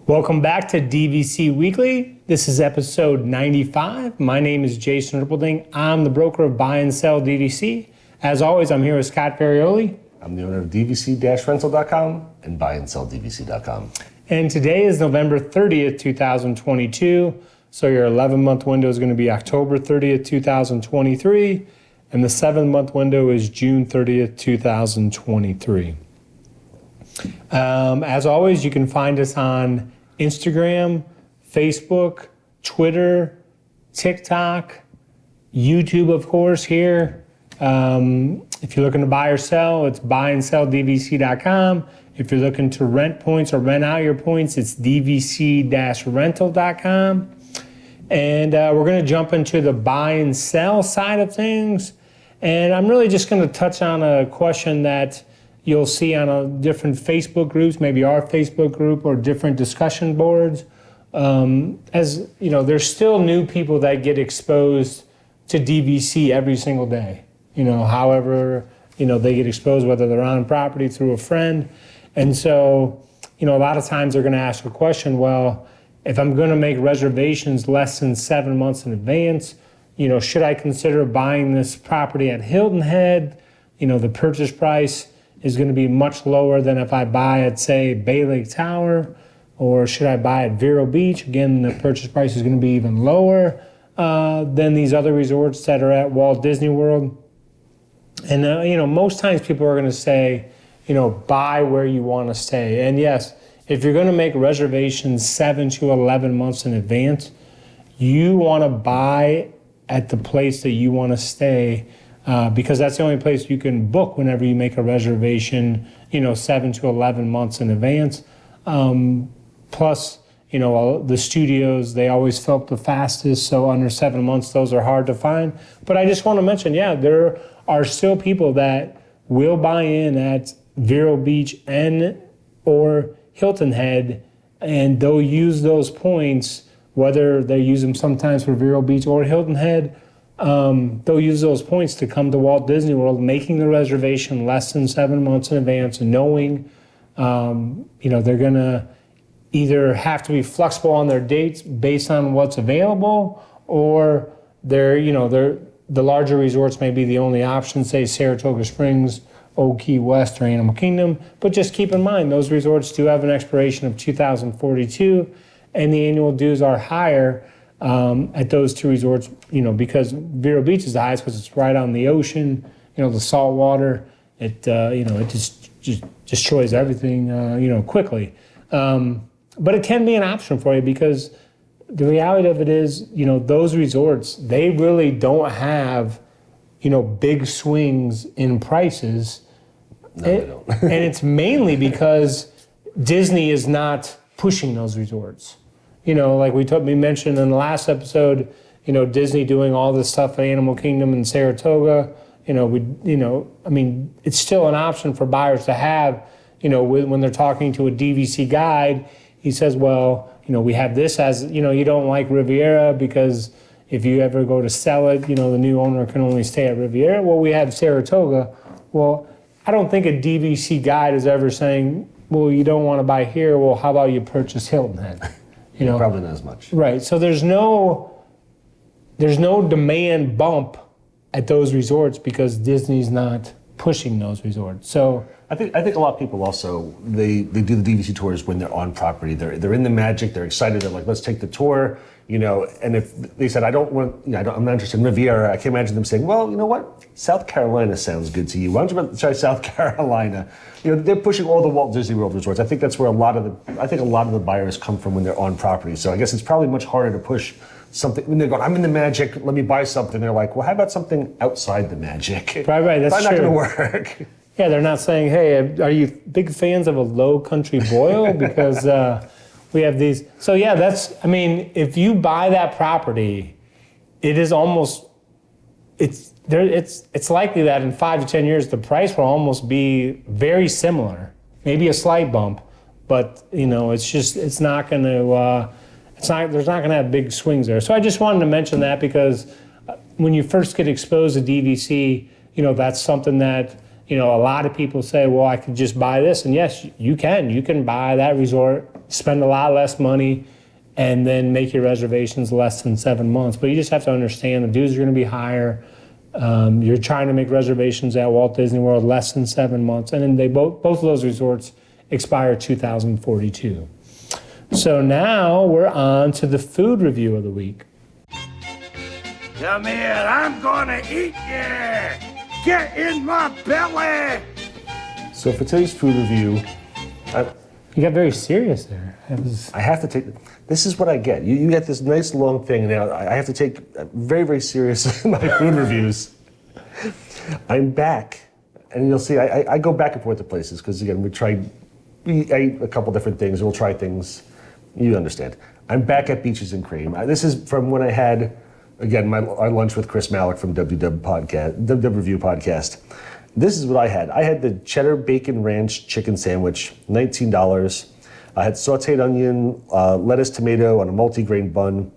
Welcome back to DVC Weekly. This is episode 95. My name is Jason Rippelding. I'm the broker of Buy and Sell DVC. As always, I'm here with Scott Ferrioli. I'm the owner of DVC-Rental.com and BuyandSellDVC.com. And today is November 30th, 2022. So your 11-month window is going to be October 30th, 2023. And the 7-month window is June 30th, 2023. As always, you can find us on Instagram, Facebook, Twitter, TikTok, YouTube, of course, here. If you're looking to buy or sell, it's BuyandSellDVC.com. If you're looking to rent points or rent out your points, it's DVC-Rental.com. And we're going to jump into the buy and sell side of things. And I'm really just going to touch on a question that you'll see on different Facebook groups, maybe our Facebook group or different discussion boards. As you know, there's still new people that get exposed to DVC every single day. However, they get exposed, whether they're on property through a friend. And so, a lot of times they're going to ask a question, well, if I'm going to make reservations less than 7 months in advance, should I consider buying this property at Hilton Head? The purchase price is going to be much lower than if I buy at, say, Bay Lake Tower, or should I buy at Vero Beach? Again, the purchase price is going to be even lower than these other resorts that are at Walt Disney World. And, most times people are going to say, buy where you want to stay. And yes, if you're going to make reservations 7 to 11 months in advance, you want to buy at the place that you want to stay, because that's the only place you can book whenever you make a reservation, 7 to 11 months in advance. Plus, the studios, they always fill up the fastest, so under 7 months, those are hard to find. But I just want to mention, there are still people that will buy in at Vero Beach and or Hilton Head, and they'll use those points, whether they use them sometimes for Vero Beach or Hilton Head. They'll use those points to come to Walt Disney World, making the reservation less than 7 months in advance, and knowing, they're going to either have to be flexible on their dates based on what's available, or the larger resorts may be the only option, say Saratoga Springs, Old Key West, or Animal Kingdom. But just keep in mind, those resorts do have an expiration of 2042, and the annual dues are higher at those two resorts, because Vero Beach is the highest because it's right on the ocean. The salt water, it just destroys everything, quickly. But it can be an option for you, because the reality of it is, those resorts, they really don't have, big swings in prices. No, they don't. And it's mainly because Disney is not pushing those resorts. Like we mentioned in the last episode, Disney doing all this stuff at Animal Kingdom and Saratoga. It's still an option for buyers to have. When they're talking to a DVC guide, he says, well, we have this as, you don't like Riviera because if you ever go to sell it, the new owner can only stay at Riviera. Well, we have Saratoga. Well, I don't think a DVC guide is ever saying, well, you don't want to buy here. Well, how about you purchase Hilton Head? Probably not as much. Right. So there's no demand bump at those resorts because Disney's not pushing those resorts. So I think a lot of people also, they do the DVC tours when they're on property. They're in the magic. They're excited. They're like, let's take the tour. And if they said, I'm not interested in Riviera, I can imagine them saying, well, you know what? South Carolina sounds good to you. Why don't you try South Carolina? They're pushing all the Walt Disney World resorts. I think that's where a lot of the buyers come from when they're on property. So I guess it's probably much harder to push something when they're going, I'm in the magic, let me buy something. They're like, well, how about something outside the magic? Right, that's probably true. Not going to work. Yeah, they're not saying, hey, are you big fans of a low country boil? Because we have these. So yeah, if you buy that property, it is almost, it's likely that in 5 to 10 years, the price will almost be very similar, maybe a slight bump, but there's not going to have big swings there. So I just wanted to mention that because when you first get exposed to DVC, that's something that, a lot of people say, well, I could just buy this. And yes, you can buy that resort spend a lot less money, and then make your reservations less than 7 months. But you just have to understand the dues are going to be higher. You're trying to make reservations at Walt Disney World less than 7 months, and then both of those resorts expire 2042. So now we're on to the food review of the week. Come here, I'm gonna eat you! Get in my belly! So for today's food review, You got very serious there. I have to take, this is what I get. You get this nice long thing, and now I have to take very, very serious my food reviews. I'm back, and you'll see, I go back and forth to places, because again, we ate a couple different things, we'll try things, you understand. I'm back at Beaches and Cream. This is from when I had, again, our lunch with Chris Malick from WW Review Podcast. This is what I had. I had the cheddar bacon ranch chicken sandwich, $19. I had sauteed onion, lettuce, tomato on a multi-grain bun.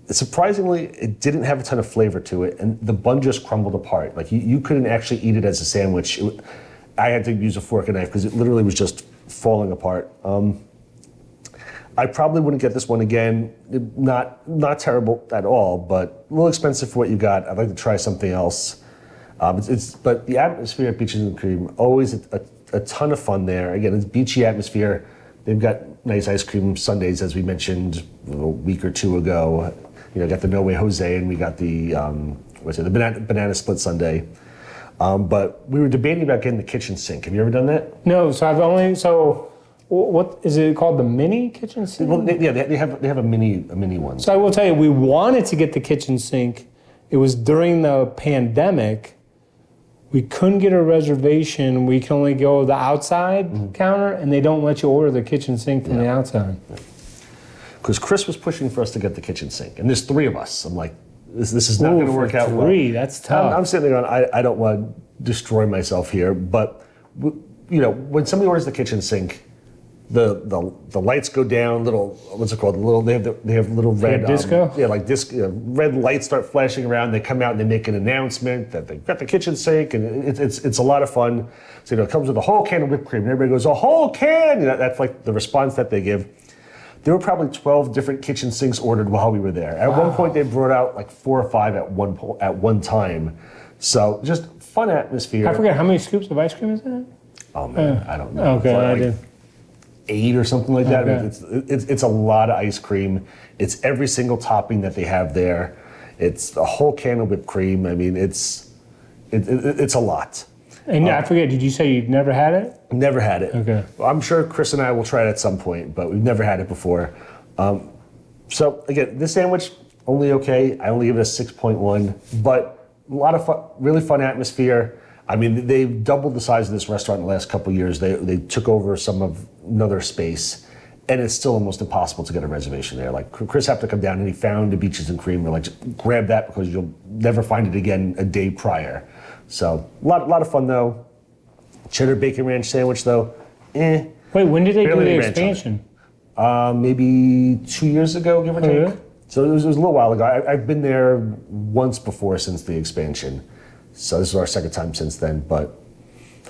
Surprisingly, it didn't have a ton of flavor to it, and the bun just crumbled apart. Like you couldn't actually eat it as a sandwich. I had to use a fork and knife because it literally was just falling apart. I probably wouldn't get this one again. Not terrible at all, but a little expensive for what you got. I'd like to try something else. But the atmosphere at Beaches and Cream, always a ton of fun there. Again, it's beachy atmosphere. They've got nice ice cream sundaes, as we mentioned a week or two ago. Got the No Way Jose, and we got the banana split sundae. But we were debating about getting the kitchen sink. Have you ever done that? No, so what is it called? The mini kitchen sink? Well, they have a mini one. So I will tell you, we wanted to get the kitchen sink. It was during the pandemic. We couldn't get a reservation. We can only go the outside counter, and they don't let you order the kitchen sink from the outside. Because Chris was pushing for us to get the kitchen sink, and there's 3 of us. I'm like, this is not going to work out well. 3, that's tough. I'm sitting there going, I don't want to destroy myself here, but when somebody orders the kitchen sink, the lights go down. Little, what's it called? They have little red disco. Red lights start flashing around. They come out and they make an announcement that they've got the kitchen sink, and it's a lot of fun. So it comes with a whole can of whipped cream, and everybody goes, a whole can. That's like the response that they give. There were probably 12 different kitchen sinks ordered while we were there. At one point, they brought out like 4 or 5 at one time. So just fun atmosphere. I forget, how many scoops of ice cream is that? Oh man, I don't know. Okay, I did. 8 or something like that. Okay. I mean, it's a lot of ice cream. It's every single topping that they have there. It's a whole can of whipped cream. I mean, it's a lot. And I forget, did you say you'd never had it? Never had it. Okay. Well, I'm sure Chris and I will try it at some point, but we've never had it before. So again, this sandwich, only okay. I only give it a 6.1, but a lot of fun, really fun atmosphere. I mean, they've doubled the size of this restaurant in the last couple of years. They took over some of another space, and it's still almost impossible to get a reservation there. Like, Chris had to come down, and he found the Beaches and Cream. We're like, just grab that because you'll never find it again a day prior. So, a lot of fun, though. Cheddar bacon ranch sandwich, though, Wait, when did they do Barely the any ranch on it. expansion? Maybe 2 years ago, give or take. yeah? So it was a little while ago. I've been there once before since the expansion. So this is our second time since then, but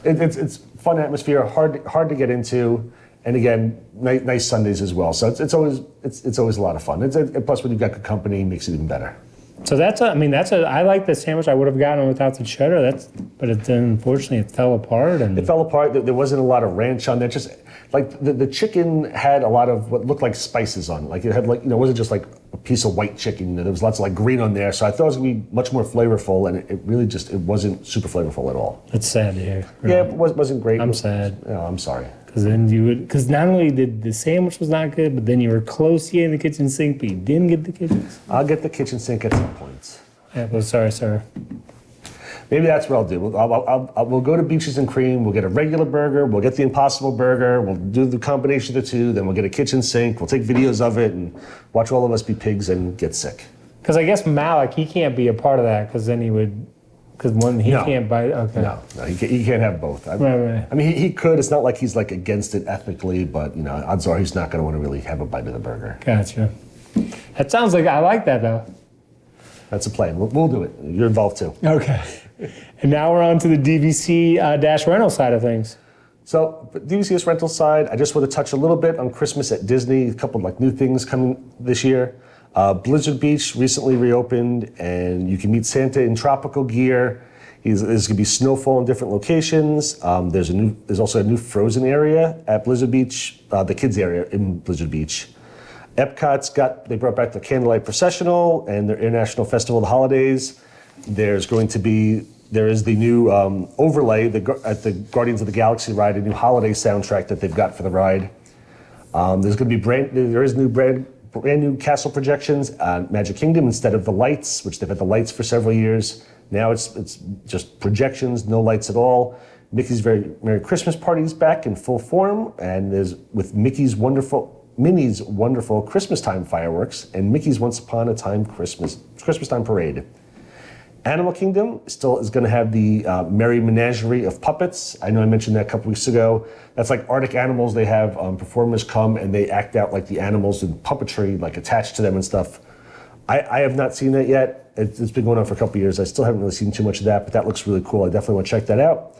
it's fun atmosphere, hard to get into, and again, nice Sundays as well. So it's always a lot of fun. Plus, when you've got good company, it makes it even better. So I like the sandwich. I would have gotten without the cheddar. But unfortunately it fell apart. And It fell apart. There wasn't a lot of ranch on there. Just like the chicken had a lot of what looked like spices on it. Like it had it wasn't just like a piece of white chicken. There was lots of like green on there. So I thought it was gonna be much more flavorful, and it really just wasn't super flavorful at all. it's sad to hear. Yeah, it wasn't great. I'm sad. Oh, I'm sorry. Because not only did the sandwich was not good, but then you were close to getting the kitchen sink, but you didn't get the kitchen sink. I'll get the kitchen sink at some point. Yeah, but sorry, sir. Maybe that's what I'll do. We'll go to Beaches and Cream. We'll get a regular burger. We'll get the Impossible Burger. We'll do the combination of the two. Then we'll get a kitchen sink. We'll take videos of it and watch all of us be pigs and get sick. Because I guess Malik, he can't be a part of that because then he would, because one, he No. can't buy, okay. No, he can't have both. Right. I mean, he could. It's not like he's like against it ethically, but odds are he's not going to want to really have a bite of the burger. Gotcha. That sounds like, I like that though. That's a plan. We'll do it. You're involved too. Okay. And now we're on to the DVC-Rental side of things. So, but DVC's rental side, I just want to touch a little bit on Christmas at Disney. A couple of like new things coming this year. Blizzard Beach recently reopened, and you can meet Santa in tropical gear. There's going to be snowfall in different locations. There's also a new Frozen area at Blizzard Beach, the kids area in Blizzard Beach. Epcot's they brought back the Candlelight Processional and their International Festival of the Holidays. There is the new overlay at the Guardians of the Galaxy ride, a new holiday soundtrack that they've got for the ride. There's going to be brand new castle projections at Magic Kingdom instead of the lights, which they've had the lights for several years. Now it's just projections, no lights at all. Mickey's Merry Christmas Party is back in full form, and there's with Minnie's wonderful Christmas time fireworks and Mickey's Once Upon a Time Christmas time parade. Animal Kingdom still is going to have the Merry Menagerie of Puppets. I know I mentioned that a couple weeks ago. That's like Arctic animals. They have performers come and they act out like the animals and puppetry like attached to them and stuff. I have not seen that yet. It's been going on for a couple of years. I still haven't really seen too much of that, but that looks really cool. I definitely want to check that out.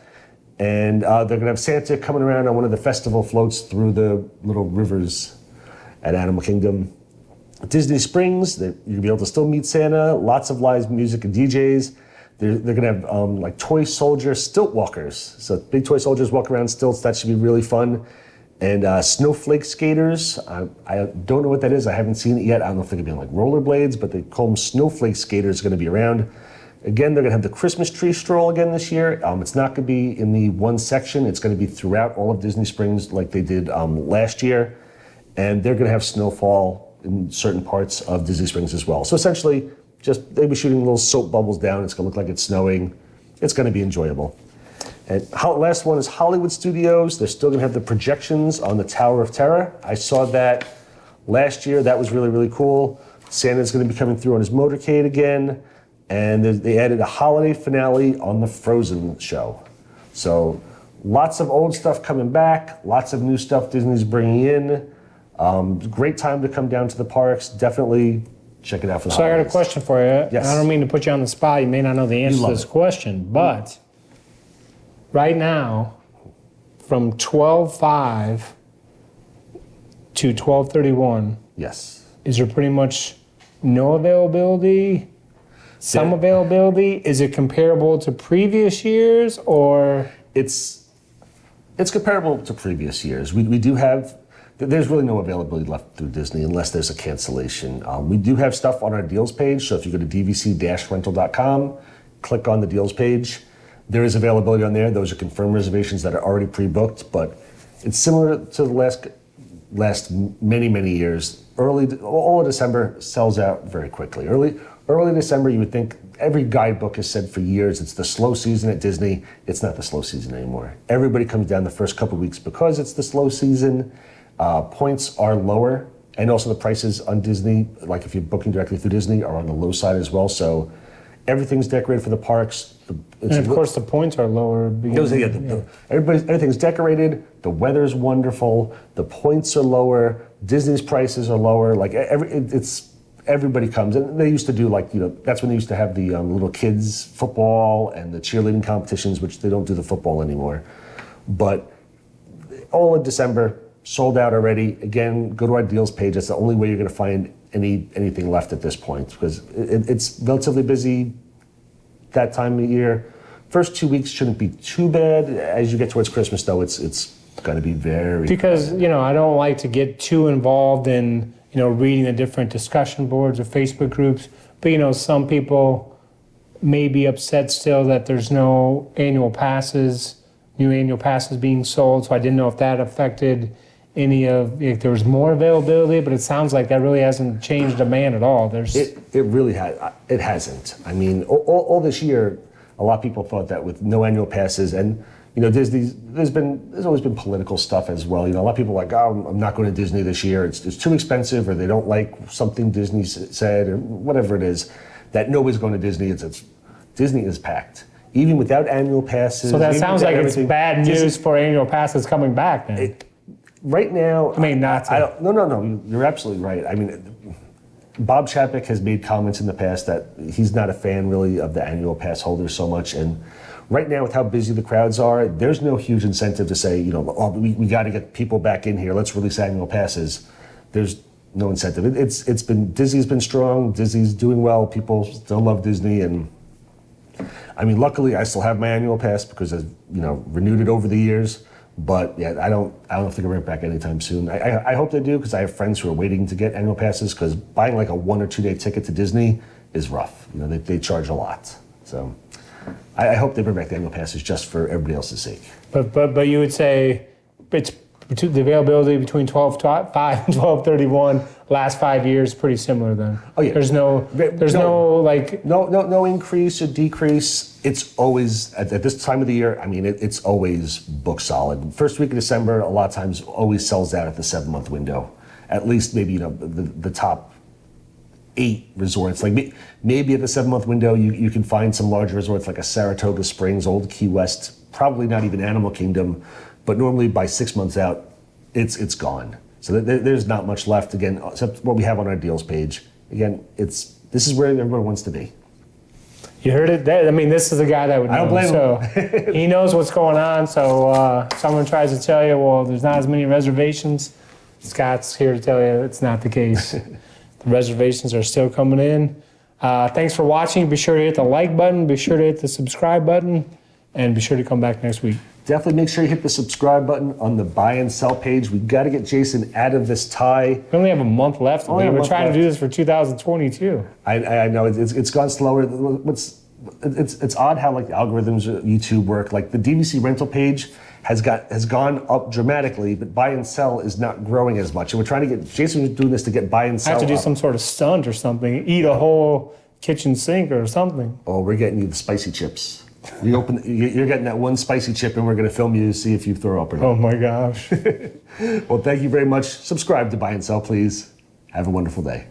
And they're going to have Santa coming around on one of the festival floats through the little rivers at Animal Kingdom. Disney Springs, you're going to be able to still meet Santa, lots of live music and DJs. They're going to have like toy soldier stilt walkers. So big toy soldiers walk around stilts. That should be really fun. And snowflake skaters. I don't know what that is. I haven't seen it yet. I don't know if they're going to be like rollerblades, but they call them snowflake skaters. Going to be around. Again, they're going to have the Christmas tree stroll again this year. It's not going to be in the one section. It's going to be throughout all of Disney Springs like they did last year. And they're going to have snowfall in certain parts of Disney Springs as well. So essentially, they'll be shooting little soap bubbles down. It's going to look like it's snowing. It's going to be enjoyable. And last one is Hollywood Studios. They're still going to have the projections on the Tower of Terror. I saw that last year. That was really, really cool. Santa's going to be coming through on his motorcade again. And they added a holiday finale on the Frozen show. So lots of old stuff coming back. Lots of new stuff Disney's bringing in. Great time to come down to the parks. Definitely check it out for the holidays. So I got a question for you. Yes. I don't mean to put you on the spot. You may not know the answer to this question, but right now, from 12/5 to 12/31, yes, is there pretty much no availability? Some availability? Is it comparable to previous years, or it's comparable to previous years. We do have. There's really no availability left through Disney unless there's a cancellation. We do have stuff on our deals page, so if you go to dvc-rental.com, click on the deals page, there is availability on there. Those are confirmed reservations that are already pre-booked, but it's similar to the last many years. All of December sells out very quickly. Early December, you would think every guidebook has said for years it's the slow season at Disney. It's not the slow season anymore. Everybody comes down the first couple of weeks because it's the slow season. Points are lower, and also the prices on Disney, like if you're booking directly through Disney, are on the low side as well. So everything's decorated for the parks. and of course the points are lower. Everything's decorated. The weather's wonderful. The points are lower. Disney's prices are lower. Like everybody comes, and they used to do that's when they used to have the little kids football and the cheerleading competitions, which they don't do the football anymore. But all of December sold out already. Again, go to our deals page. That's the only way you're going to find anything left at this point, because it's relatively busy that time of year. First 2 weeks shouldn't be too bad. As you get towards Christmas, though, it's going to be very because crowded. I don't like to get too involved in reading the different discussion boards or Facebook groups, but some people may be upset still that there's no new annual passes being sold. So I didn't know if that affected if there was more availability, but it sounds like that really hasn't changed demand at all. It really has. It hasn't. I mean, all this year, a lot of people thought that with no annual passes, and there's always been political stuff as well. A lot of people are like, oh, I'm not going to Disney this year. It's too expensive, or they don't like something Disney said, or whatever it is. That nobody's going to Disney. Disney is packed, even without annual passes. So that sounds like it's bad news for annual passes coming back then. Right now, I mean, not. No. You're absolutely right. I mean, Bob Chapek has made comments in the past that he's not a fan really of the annual pass holders so much. And right now, with how busy the crowds are, there's no huge incentive to say, oh, we got to get people back in here. Let's release annual passes. There's no incentive. Disney's been strong. Disney's doing well. People still love Disney, and I mean, luckily, I still have my annual pass because I've renewed it over the years. But yeah, I don't think I'll bring it back anytime soon. I hope they do, because I have friends who are waiting to get annual passes, because buying like a 1 or 2 day ticket to Disney is rough. They charge a lot. So I hope they bring back the annual passes just for everybody else's sake. But you would say it's the availability between 12/5 and 12/31 last 5 years pretty similar then. Oh yeah. There's no increase or decrease. It's always at this time of the year. I mean, it's always booked solid. First week of December, a lot of times always sells out at the 7-month window. At least maybe the top 8 resorts. Like maybe at the 7-month window, you can find some larger resorts like a Saratoga Springs, Old Key West. Probably not even Animal Kingdom. But normally by 6 months out, it's gone. So there's not much left, again, except what we have on our deals page. Again, this is where everyone wants to be. You heard it there. I mean, this is a guy that would know. I don't blame him. He knows what's going on. So someone tries to tell you, well, there's not as many reservations. Scott's here to tell you it's not the case. The reservations are still coming in. Thanks for watching. Be sure to hit the like button. Be sure to hit the subscribe button. And be sure to come back next week. Definitely make sure you hit the subscribe button on the buy and sell page. We got to get Jason out of this tie. We only have a month left. We're trying to do this for 2022. I know it's gone slower. It's odd how like the algorithms of YouTube work. Like the DVC rental page has gone up dramatically, but buy and sell is not growing as much. And we're trying to get Jason doing this to get buy and sell. I have to do some sort of stunt or something. Eat a whole kitchen sink or something. Oh, we're getting you the spicy chips. You're getting that one spicy chip, and we're going to film you to see if you throw up or not. Oh my gosh. Well, thank you very much. Subscribe to Buy and Sell, please. Have a wonderful day.